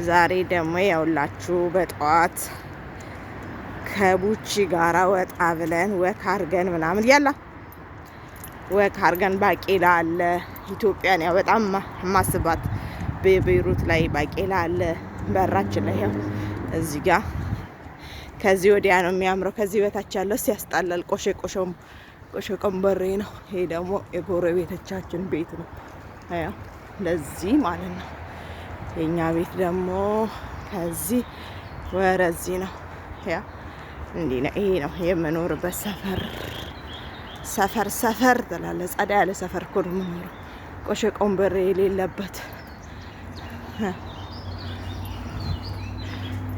ዛሬ ደግሞ ያውላችሁ በጠዋት ከቡቺ ጋራ ወጣ ብለን ወክ አርገን ምናምን ያላ ወክ አርገን ባቄላ አለ። ኢትዮጵያን ያው በጣም ማስባት በቤይሩት ላይ ባቄላ አለ በራችን ላይ ያው እዚህ ጋር ከዚህ ወዲያ ነው የሚያምረው። ከዚህ በታች ያለው ሲያስጣላል ቆሼ ቀንበሬ ነው። ይሄ ደግሞ የጎረቤቶቻችን ቤት ነው። ያው ለዚህ ማለት ነው። የኛ ቤት ደግሞ ከዚህ ወረዚህ ነው። ያ እንዲህ ነው። ይሄ ነው የምኖርበት ሰፈር ትላለ። ጸዳ ያለ ሰፈር እኮ ነው የምኖረው፣ ቆሼ ቀንበሬ የሌለበት።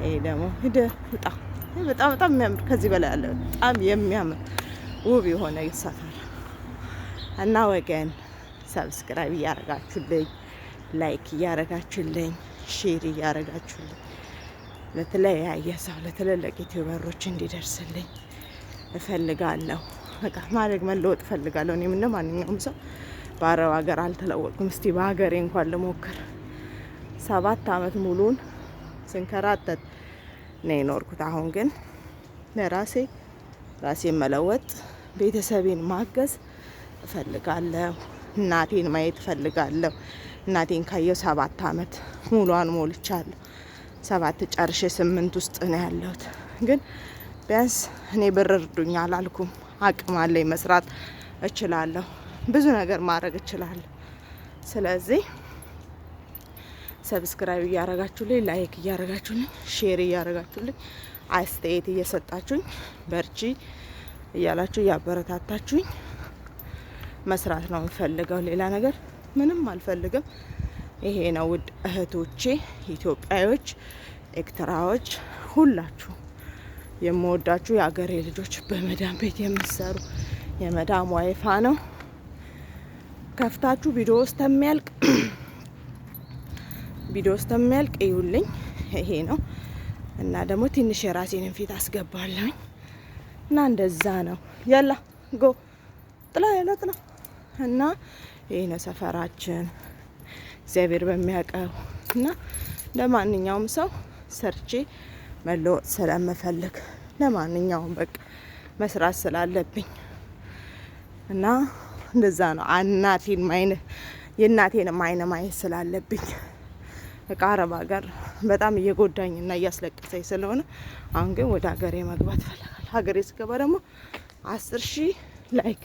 ይሄ ደግሞ በጣም የሚያምር ከዚህ በላይ አለ። በጣም የሚያምር ውብ የሆነ ሰፈር እና ወገን ሰብስክራይብ እያረጋችሁልኝ፣ ላይክ እያረጋችሁልኝ፣ ሼር እያረጋችሁልኝ ለተለያየ ሰው ለተለለቅ ዩቲዩበሮች እንዲደርስልኝ እፈልጋለሁ። በቃ መለወጥ እፈልጋለሁ። እኔም እንደ ማንኛውም ሰው በአረብ ሀገር አልተለወጥኩም። እስቲ በሀገሬ እንኳን ልሞክር። 7 አመት ሙሉን ስንከራተት ነው የኖርኩት። አሁን ግን ራሴን መለወጥ፣ ቤተሰቤን ማገዝ እፈልጋለሁ። እናቴን ማየት እፈልጋለሁ። እናቴን ካየው 7 አመት ሙሉን ሞልቻለሁ። 7 ጨርሼ 8 ውስጥ ነው ያለሁት። ግን ቢያንስ እኔ ብር እርዱኝ አላልኩም። አቅም አለኝ፣ መስራት እችላለሁ፣ ብዙ ነገር ማድረግ እችላለሁ። ስለዚህ ሰብስክራይብ እያረጋችሁልኝ፣ ላይክ እያረጋችሁልኝ፣ ሼር እያረጋችሁልኝ፣ አስተያየት እየሰጣችሁኝ፣ በርቺ እያላችሁ እያበረታታችሁኝ መስራት ነው የምፈልገው። ሌላ ነገር ምንም አልፈልግም። ይሄ ነው ውድ እህቶቼ ኢትዮጵያዎች፣ ኤርትራዎች ሁላችሁ የምወዳችሁ የአገሬ ልጆች፣ በመዳም ቤት የምትሰሩ የመዳም ዋይፋ ነው ከፍታችሁ ቪዲዮ ውስጥ የሚያልቅ ይውልኝ። ይሄ ነው እና ደግሞ ትንሽ የራሴን ፊት አስገባለሁ እና እንደዛ ነው። ያላ ጎ ጥላ ያለት ነው እና ይሄ ነው ሰፈራችን እግዚአብሔር በሚያውቀው። እና ለማንኛውም ሰው ሰርቼ መለወጥ ስለምፈልግ ለማንኛውም በቃ መስራት ስላለብኝ እና እንደዛ ነው። የእናቴንም አይነ ማየት ስላለብኝ በቃ አረብ ሀገር በጣም እየጎዳኝና እያስለቀሰኝ ስለሆነ አሁን ግን ወደ ሀገሬ መግባት ፈልጋለሁ። ሀገሬ ስገባ ደግሞ 10,000 ላይክ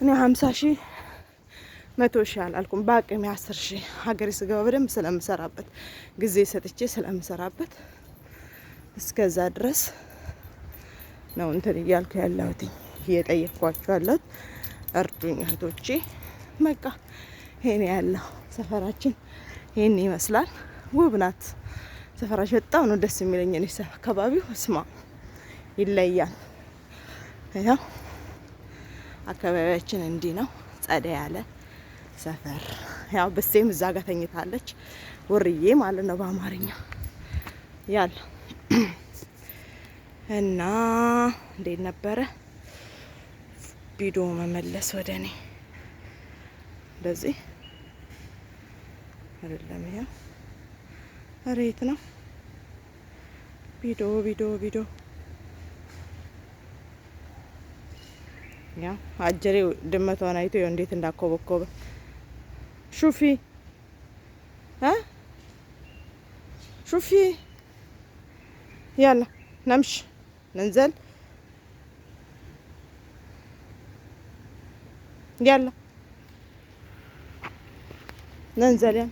እኔ 50,000 100,000 አላልኩም፣ በአቅሜ 10,000 ሀገሬ ስገባ በደንብ ስለምሰራበት ጊዜ ሰጥቼ ስለምሰራበት እስከዛ ድረስ ነው እንትን እያልኩ ያለሁት እየጠየቅኳችሁ ያለሁት። እርዱኝ እህቶቼ። በቃ ይሄን ያለው ሰፈራችን ይሄን ይመስላል። ውብ ናት ሰፈራችን፣ በጣም ነው ደስ የሚለኝ። እኔ አካባቢው ስማ ይለያል። ያው አካባቢያችን እንዲህ ነው፣ ጸዳ ያለ ሰፈር። ያው በሴም እዛ ጋር ተኝታለች፣ ወርዬ ማለት ነው በአማርኛ ያለ እና እንዴት ነበረ ቪዲዮ መመለስ ወደ እኔ እንደዚህ አይደለም። ይሄ ሬት ነው ቪዲዮ ያ አጀሬ ድመቷን አይቶ እንዴት እንዳኮበኮበ ሹፊ ያላ ነምሽ ነንዘል يلا ننزل يلا